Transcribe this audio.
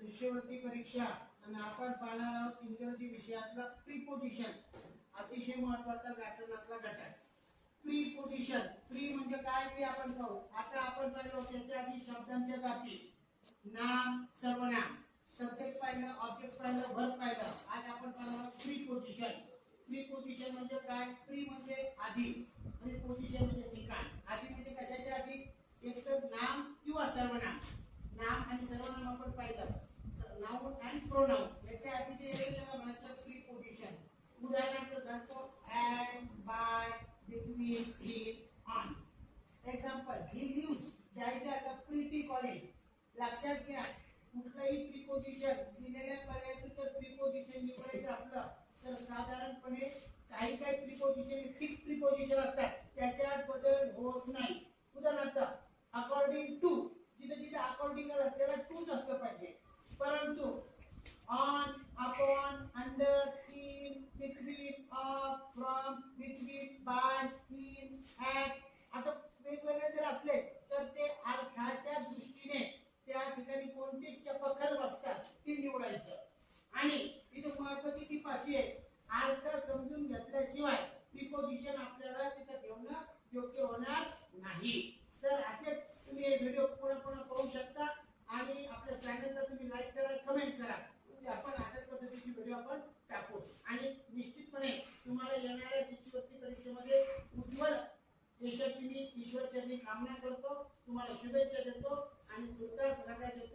शिष्यवृत्ती परीक्षा आणि आपण पाहणार आहोत इंग्रजी विषयातला प्रीपोजिशन, अतिशय महत्त्वाचा व्याकरणातला घटक. प्रीपोजिशन, प्री म्हणजे काय ते आपण पाहू. आता आपण पाहिलं त्याच्या आधी शब्दांच्या जाती, नाम, सर्वनाम, सब्जेक्ट पाहिलं, ऑब्जेक्ट पाहिलं, वर्ब पाहिलं. आज आपण पाहणार आहोत प्रीपोजिशन. प्रीपोजिशन म्हणजे काय? प्री म्हणजे आधी आणि पोजिशन म्हणजे ठिकाण. आधी म्हणजे कशाच्या आधी? एक तर नाम किंवा सर्वनाम. नाम आणि सर्वनाम आपण पाहिलं, नाउन अँड प्रोनाउन याच्या आधी जे आहे त्याला म्हणतात प्रीपोजिशन. उदाहरणार्थ सांगतो, and, by, between, in, on. Example, he lives diet at a pretty college. लक्षात घ्या, कुठलंही प्रीपोजिशन दिलेल्या पर्यायात जर प्रीपोजिशन निवडायचं असलं तर साधारणपणे काही काही प्रीपोजिशन फिक्स प्रीपोजिशन असतात, त्याच्यात बदल होत नाही. उदाहरणार्थ अकॉर्डिंग टू, जिथे जिथे अकॉर्डिंग आलं त्याला टूच असलं पाहिजे. परंतु on, upon, under, in, between, of, from, between, by, in, at असं वेगवेगळे जर असले तर ते अर्थाच्या दृष्टीने त्या ठिकाणी कोणती चपखल बसतात ती निवडायचं. आणि इथे महत्वाची टीप अशी आहे, अर्थ समजून घेतल्याशिवाय प्रीपोजिशन आपल्याला तिथे ठेवणं योग्य होणार नाही. तर असे तुम्ही हे व्हिडिओ पुन्हा पुन्हा पाहू शकता आणि आपल्या चॅनलला तुम्ही लाईक करा, कमेंट करा, म्हणजे आपण अशाच पद्धतीची व्हिडिओ आपण टाकू. आणि निश्चितपणे तुम्हाला येणाऱ्या शिष्यवृत्ती परीक्षेमध्ये उज्ज्वल यशाची मी ईश्वर चरणी कामना करतो. तुम्हाला शुभेच्छा देतो आणि तुर्तास रजा देतो.